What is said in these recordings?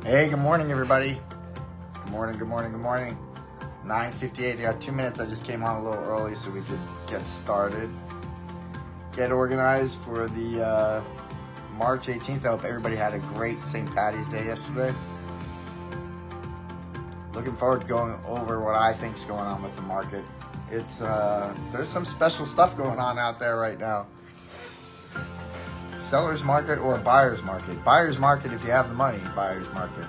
Hey, good morning, everybody. Good morning, good morning, good morning. 9:58. I got 2 minutes. I just came on a little early so we could get started. Get organized for the March 18th. I hope everybody had a great St. Patty's Day yesterday. Looking forward to going over what I think is going on with the market. It's there's some special stuff going on out there right now. Seller's market or buyer's market. Buyer's market if you have the money. Buyer's market.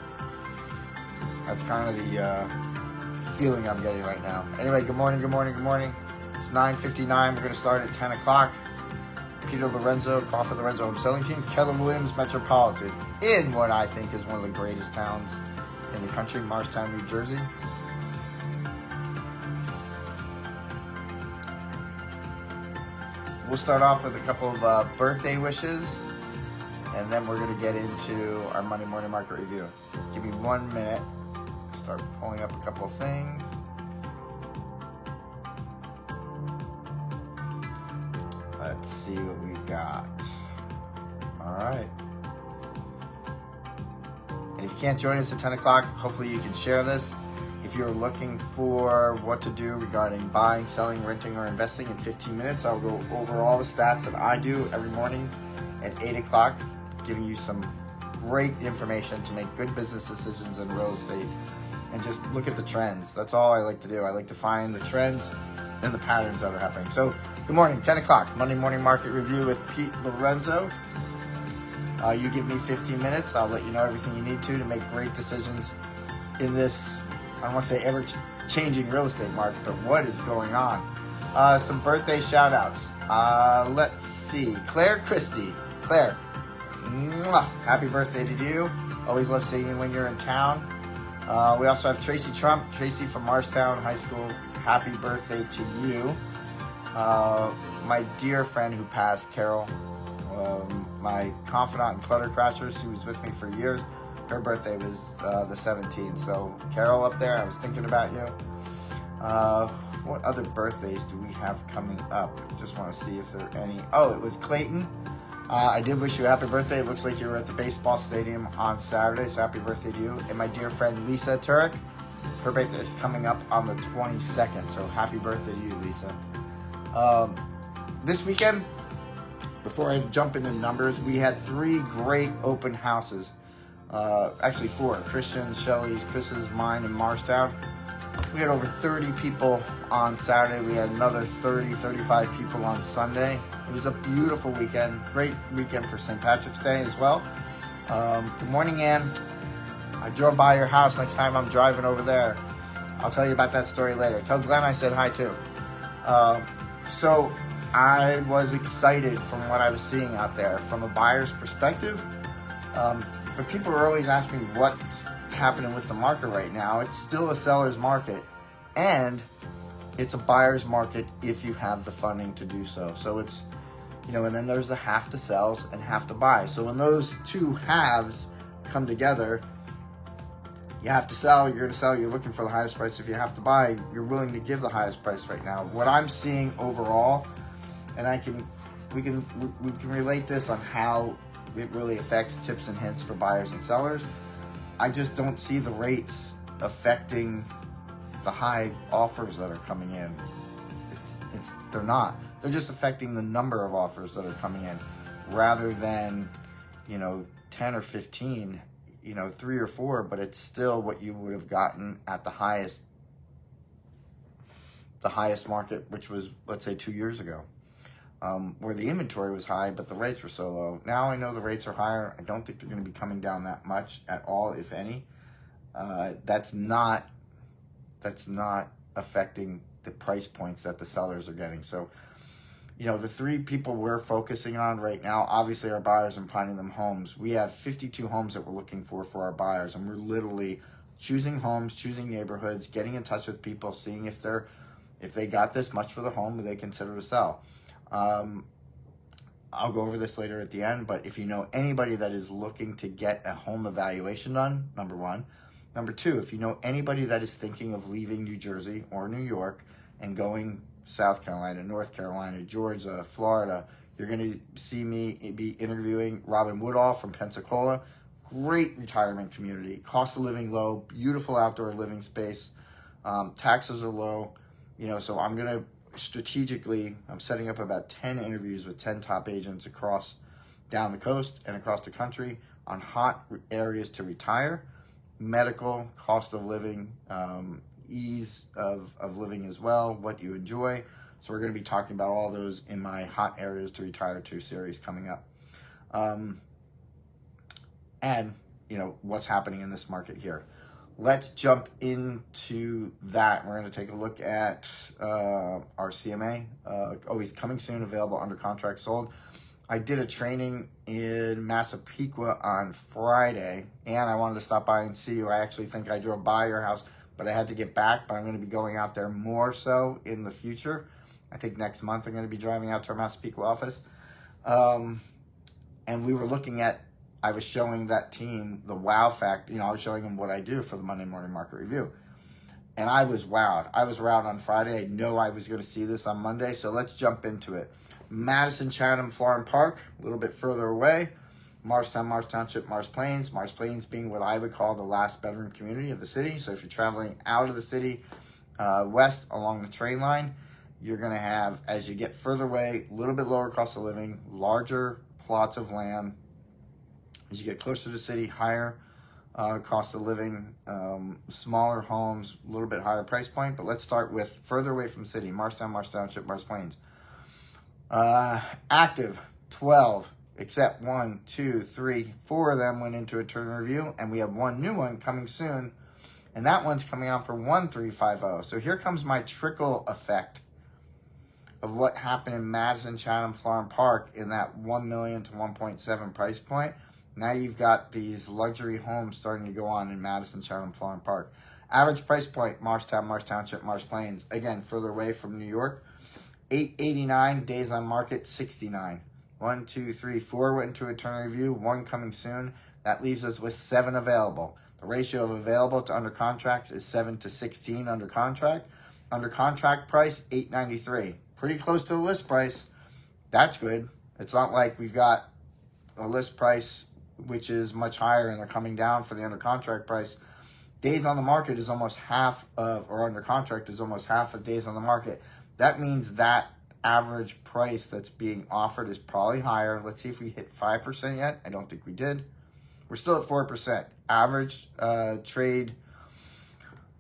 That's kind of the feeling I'm getting right now. Anyway, good morning, good morning, good morning. It's 9:59. We're going to start at 10 o'clock. Peter Lorenzo, Crawford Lorenzo Home Selling Team, Keller Williams Metropolitan, in what I think is one of the greatest towns in the country, Morristown, New Jersey. We'll start off with a couple of birthday wishes, and then we're going to get into our Monday morning market review. Give me 1 minute. Start pulling up a couple of things. Let's see what we've got. All right. And if you can't join us at 10 o'clock, hopefully you can share this. If you're looking for what to do regarding buying, selling, renting, or investing in 15 minutes, I'll go over all the stats that I do every morning at 8 o'clock, giving you some great information to make good business decisions in real estate and just look at the trends. That's all I like to do. I like to find the trends and the patterns that are happening. So, good morning, 10 o'clock, Monday morning market review with Pete Lorenzo. You give me 15 minutes. I'll let you know everything you need to make great decisions in this, I don't want to say ever-changing real estate market, but what is going on? Some birthday shout-outs. Let's see. Claire Christie. Claire, mwah, happy birthday to you. Always love seeing you when you're in town. We also have Tracy Trump. Tracy from Morristown High School. Happy birthday to you. My dear friend who passed, Carol, my confidant in Clutter Crashers, who was with me for years. Her birthday was the 17th. So, Carol up there, I was thinking about you. What other birthdays do we have coming up? Just want to see if there are any. Oh, it was Clayton. I did wish you a happy birthday. It looks like you were at the baseball stadium on Saturday, so happy birthday to you. And my dear friend Lisa Turek, her birthday is coming up on the 22nd, so happy birthday to you, Lisa. This weekend, before I jump into numbers, we had 3 great open houses. Actually 4, Christian's, Shelley's, Chris's, mine, and Morristown. We had over 30 people on Saturday. We had another 30, 35 people on Sunday. It was a beautiful weekend. Great weekend for St. Patrick's Day as well. Good morning, Ann. I drove by your house. Next time I'm driving over there, I'll tell you about that story later. Tell Glenn I said hi too. So I was excited from what I was seeing out there from a buyer's perspective. But people are always asking me what's happening with the market right now. It's still a seller's market, and it's a buyer's market if you have the funding to do so. So it's, and then there's the half to sell and half to buy. So when those two halves come together, you have to sell, you're going to sell, you're looking for the highest price. If you have to buy, you're willing to give the highest price right now. What I'm seeing overall, and we can relate this on how it really affects tips and hints for buyers and sellers. I just don't see the rates affecting the high offers that are coming in. They're not. They're just affecting the number of offers that are coming in rather than, 10 or 15, 3 or 4, but it's still what you would have gotten at the highest market, which was, let's say, 2 years ago. Where the inventory was high, but the rates were so low. Now I know the rates are higher. I don't think they're going to be coming down that much at all, if any. That's not affecting the price points that the sellers are getting. So, the 3 people we're focusing on right now, obviously our buyers and finding them homes. We have 52 homes that we're looking for our buyers, and we're literally choosing homes, choosing neighborhoods, getting in touch with people, seeing if they got this much for the home that they consider to sell. I'll go over this later at the end, but if you know anybody that is looking to get a home evaluation done, number 1. Number 2, if you know anybody that is thinking of leaving New Jersey or New York and going South Carolina, North Carolina, Georgia, Florida, you're going to see me be interviewing Robin Woodall from Pensacola. great retirement community. Cost of living low, beautiful outdoor living space. Taxes are low. So I'm going to strategically, I'm setting up about 10 interviews with 10 top agents across down the coast and across the country on hot areas to retire, medical, cost of living, ease of living as well, what you enjoy. So we're going to be talking about all those in my Hot Areas to Retire To series coming up. And, what's happening in this market here. Let's jump into that. We're going to take a look at our CMA. Always coming soon, available, under contract, sold. I did a training in Massapequa on Friday, and I wanted to stop by and see you. I actually think I drove by your house, but I had to get back. But I'm going to be going out there more so in the future. I think next month I'm going to be driving out to our Massapequa office. And we were looking at, I was showing that team the wow factor. I was showing them what I do for the Monday Morning Market Review. And I was wowed. I was wowed on Friday. I know I was going to see this on Monday, so let's jump into it. Madison, Chatham, Florham Park, a little bit further away. Morristown, Morris Township, Morris Plains. Morris Plains being what I would call the last bedroom community of the city. So if you're traveling out of the city, west along the train line, you're going to have, as you get further away, a little bit lower cost of living, larger plots of land. As you get closer to the city, higher cost of living, smaller homes, a little bit higher price point. But let's start with further away from the city, Morristown, Morris Township, Morris Plains. Active, 12, except 1, 2, 3, 4 of them went into a turn review, and we have one new one coming soon, and that one's coming out for 1350. So here comes my trickle effect of what happened in Madison, Chatham, Florham Park in that 1 million to 1.7 price point. Now you've got these luxury homes starting to go on in Madison, Chatham, Florham Park. Average price point, Morristown, Morris Township, Morris Plains. Again, further away from New York. 889, days on market, 69. 1, 2, 3, 4 went into a turn review, 1 coming soon. That leaves us with 7 available. The ratio of available to under contracts is 7 to 16 under contract. Under contract price, 893. Pretty close to the list price. That's good. It's not like we've got a list price which is much higher and they're coming down for the under contract price. Days on the market is almost half of, or under contract is almost half of days on the market. That means that average price that's being offered is probably higher. Let's see if we hit 5% yet. I don't think we did. We're still at 4%. Average trade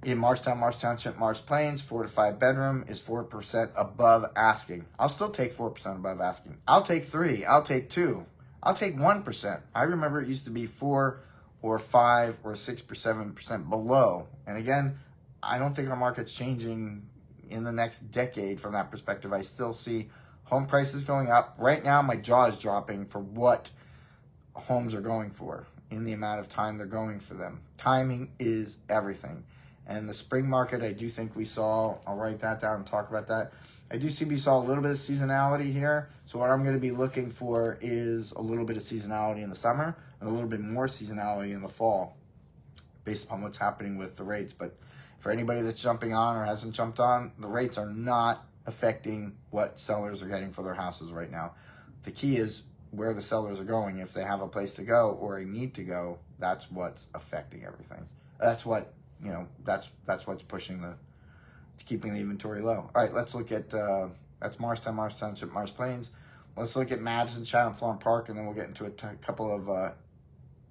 in Morristown, Morris Township, Morris Plains, 4 to 5 bedroom is 4% above asking. I'll still take 4% above asking. I'll take 3. I'll take 2. I'll take 1%. I remember it used to be 4 or 5 or 6 or 7% below. And again, I don't think our market's changing in the next decade from that perspective. I still see home prices going up. Right now, my jaw is dropping for what homes are going for in the amount of time they're going for them. Timing is everything. And the spring market, I do think we saw, I'll write that down and talk about that. I do see we saw a little bit of seasonality here. So what I'm going to be looking for is a little bit of seasonality in the summer and a little bit more seasonality in the fall based upon what's happening with the rates. But for anybody that's jumping on or hasn't jumped on, the rates are not affecting what sellers are getting for their houses right now. The key is where the sellers are going. If they have a place to go or a need to go, that's what's affecting everything. That's what, that's what's pushing it's keeping the inventory low. All right, let's look at, that's Morristown, Morris Township, Morris Plains. Let's look at Madison, Chatham, Florham Park, and then we'll get into a couple of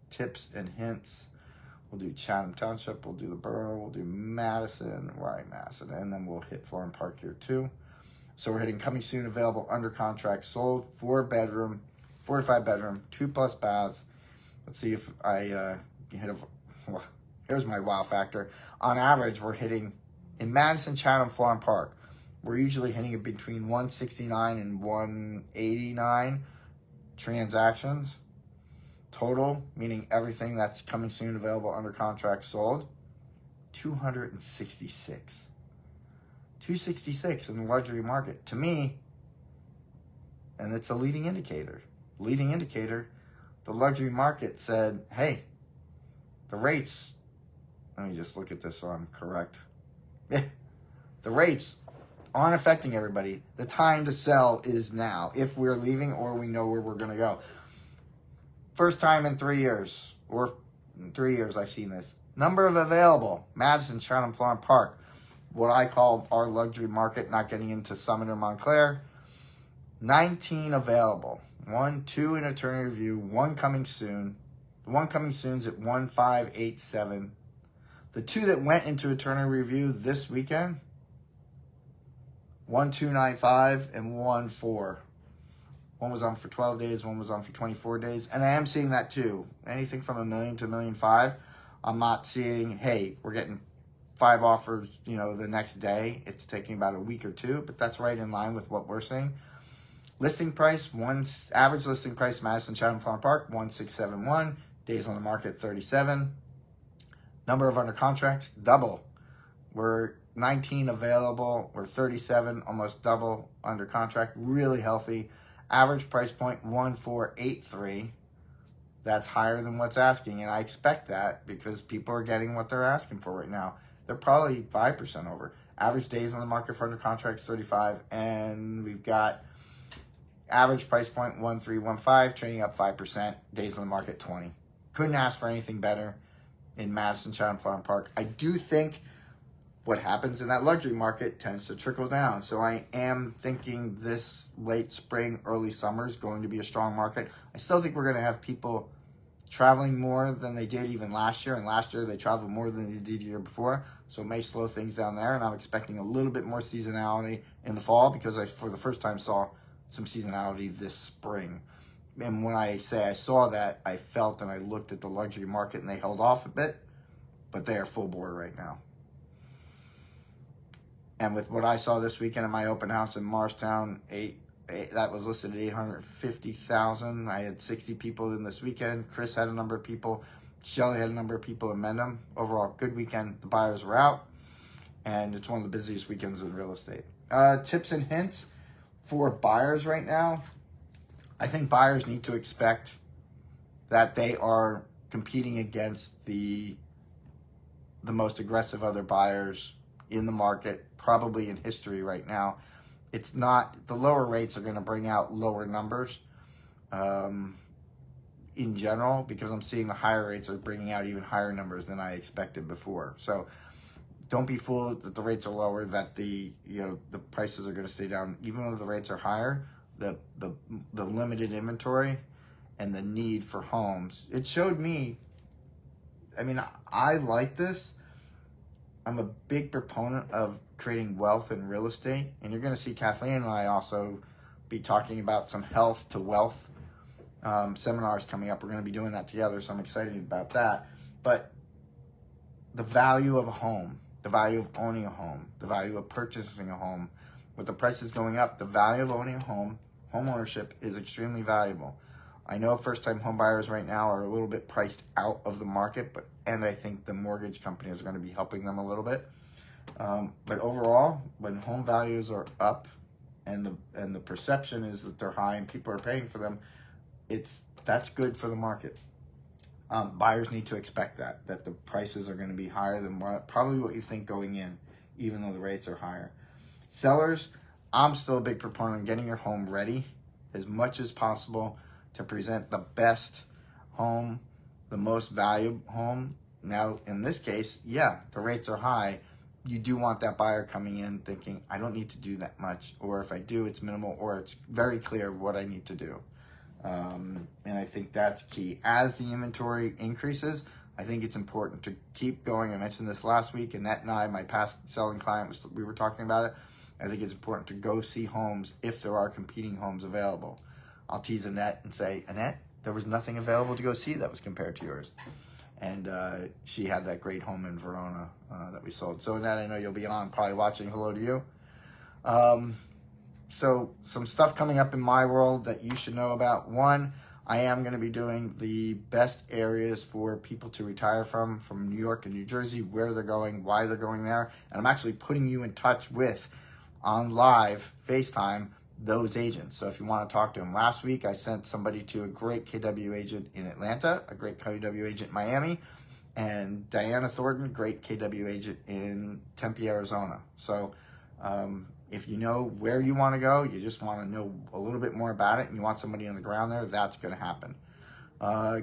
tips and hints. We'll do Chatham Township, we'll do the borough, we'll do Madison, Madison, and then we'll hit Florham Park here too. So we're hitting coming soon, available, under contract, sold, 4 to 5 bedroom, 2+ baths. Let's see if I hit here's my wow factor. On average, we're hitting, in Madison, Chatham, Florham Park, we're usually hitting it between 169 and 189 transactions. Total, meaning everything that's coming soon, available, under contract, sold, 266. 266 in the luxury market. To me, and it's a leading indicator. The luxury market said, hey, the rates, let me just look at this so I'm correct. The rates aren't affecting everybody. The time to sell is now, if we're leaving or we know where we're going to go. First time in 3 years, or 3 years I've seen this. Number of available, Madison, Chatham, Florham Park, what I call our luxury market, not getting into Summit or Montclair. 19 available. 1, 2 in attorney review, 1 coming soon. The 1 coming soon is at 1587. The 2 that went into attorney review this weekend, 1295 and 14. One was on for 12 days, one was on for 24 days. And I am seeing that too. Anything from $1 million to $1.5 million. I'm not seeing, hey, we're getting 5 offers, the next day. It's taking about a week or 2, but that's right in line with what we're seeing. Listing price, average listing price, Madison, Chatham, Florham Park, 1671. Days on the market, 37. Number of under contracts, double. We're 19 available. We're 37, almost double under contract. Really healthy. Average price point, 1483. That's higher than what's asking, and I expect that because people are getting what they're asking for right now. They're probably 5% over. Average days on the market for under contracts, 35, and we've got average price point, 1315, trading up 5%. Days on the market, 20. Couldn't ask for anything better in Madison, Chatham, Florham Park. I do think what happens in that luxury market tends to trickle down. So I am thinking this late spring, early summer is going to be a strong market. I still think we're going to have people traveling more than they did even last year. And last year they traveled more than they did the year before. So it may slow things down there. And I'm expecting a little bit more seasonality in the fall because I, for the first time, saw some seasonality this spring. And when I say I saw that, I felt and I looked at the luxury market and they held off a bit, but they are full bore right now. And with what I saw this weekend at my open house in Morristown, that was listed at 850,000. I had 60 people in this weekend. Chris had a number of people. Shelly had a number of people in Mendham. Overall, good weekend. The buyers were out, and it's one of the busiest weekends in real estate. Tips and hints for buyers right now. I think buyers need to expect that they are competing against the most aggressive other buyers in the market, probably in history right now. It's not, the lower rates are going to bring out lower numbers in general, because I'm seeing the higher rates are bringing out even higher numbers than I expected before. So don't be fooled that the rates are lower, that the prices are going to stay down. Even though the rates are higher, the limited inventory and the need for homes, it showed me, I like this. I'm a big proponent of creating wealth in real estate, and you're going to see Kathleen and I also be talking about some health to wealth seminars coming up. We're going to be doing that together, so I'm excited about that. But the value of a home, the value of owning a home, the value of purchasing a home, with the prices going up, the value of owning a home, home ownership is extremely valuable. I know first-time home buyers right now are a little bit priced out of the market, and I think the mortgage companies are going to be helping them a little bit. But overall, when home values are up and the perception is that they're high and people are paying for them, that's good for the market. Buyers need to expect that the prices are going to be higher than probably what you think going in, even though the rates are higher. Sellers, I'm still a big proponent of getting your home ready as much as possible to present the best home, the most valuable home. Now, in this case, yeah, the rates are high. You do want that buyer coming in thinking, I don't need to do that much, or if I do, it's minimal, or it's very clear what I need to do. And I think that's key. As the inventory increases, I think it's important to keep going. I mentioned this last week, Annette and I, my past selling client, we were talking about it. I think it's important to go see homes if there are competing homes available. I'll tease Annette and say, Annette, there was nothing available to go see that was compared to yours. And she had that great home in Verona that we sold. So Annette, I know you'll be on, probably watching. Hello to you. So some stuff coming up in my world that you should know about. One, I am going to be doing the best areas for people to retire from New York and New Jersey, where they're going, why they're going there. And I'm actually putting you in touch with, on live FaceTime, those agents. So if you want to talk to them. Last week, I sent somebody to a great KW agent in Atlanta, a great KW agent in Miami, and Diana Thornton, great KW agent in Tempe, Arizona. So if you know where you want to go, you just want to know a little bit more about it, and you want somebody on the ground there, that's going to happen.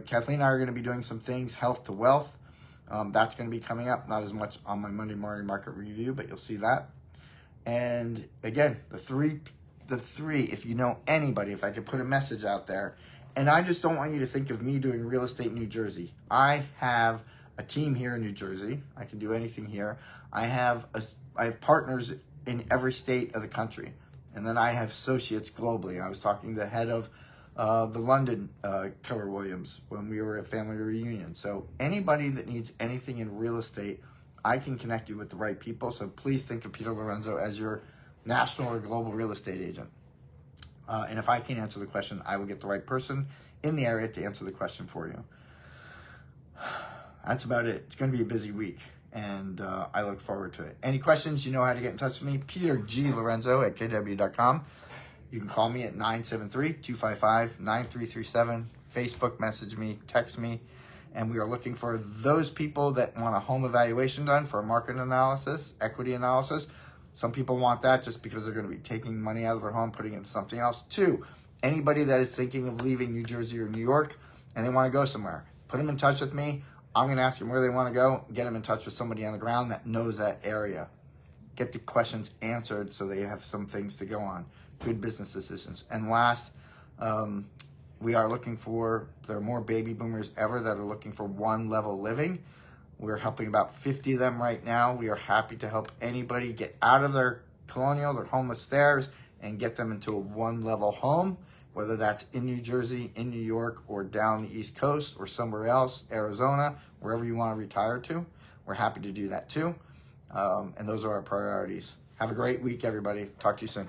Kathleen and I are going to be doing some things, health to wealth. That's going to be coming up, not as much on my Monday morning market review, but you'll see that. And again, the three, if you know anybody, if I could put a message out there, and I just don't want you to think of me doing real estate in New Jersey. I have a team here in New Jersey. I can do anything here. I have partners in every state of the country. And then I have associates globally. I was talking to the head of the London Keller Williams when we were at family reunion. So anybody that needs anything in real estate, I can connect you with the right people. So please think of Peter Lorenzo as your national or global real estate agent. And if I can't answer the question, I will get the right person in the area to answer the question for you. That's about it. It's going to be a busy week, and I look forward to it. Any questions, you know how to get in touch with me. Peter G. Lorenzo at kw.com. You can call me at 973-255-9337. Facebook message me, text me. And we are looking for those people that want a home evaluation done for a market analysis, equity analysis. Some people want that just because they're going to be taking money out of their home, putting it in something else. 2, anybody that is thinking of leaving New Jersey or New York and they want to go somewhere, put them in touch with me. I'm going to ask them where they want to go, get them in touch with somebody on the ground that knows that area. Get the questions answered so they have some things to go on. Good business decisions. And last, we are looking for, there are more baby boomers ever that are looking for one-level living. We're helping about 50 of them right now. We are happy to help anybody get out of their colonial, their homeless stairs, and get them into a one-level home, whether that's in New Jersey, in New York, or down the East Coast, or somewhere else, Arizona, wherever you want to retire to. We're happy to do that too. And those are our priorities. Have a great week, everybody. Talk to you soon.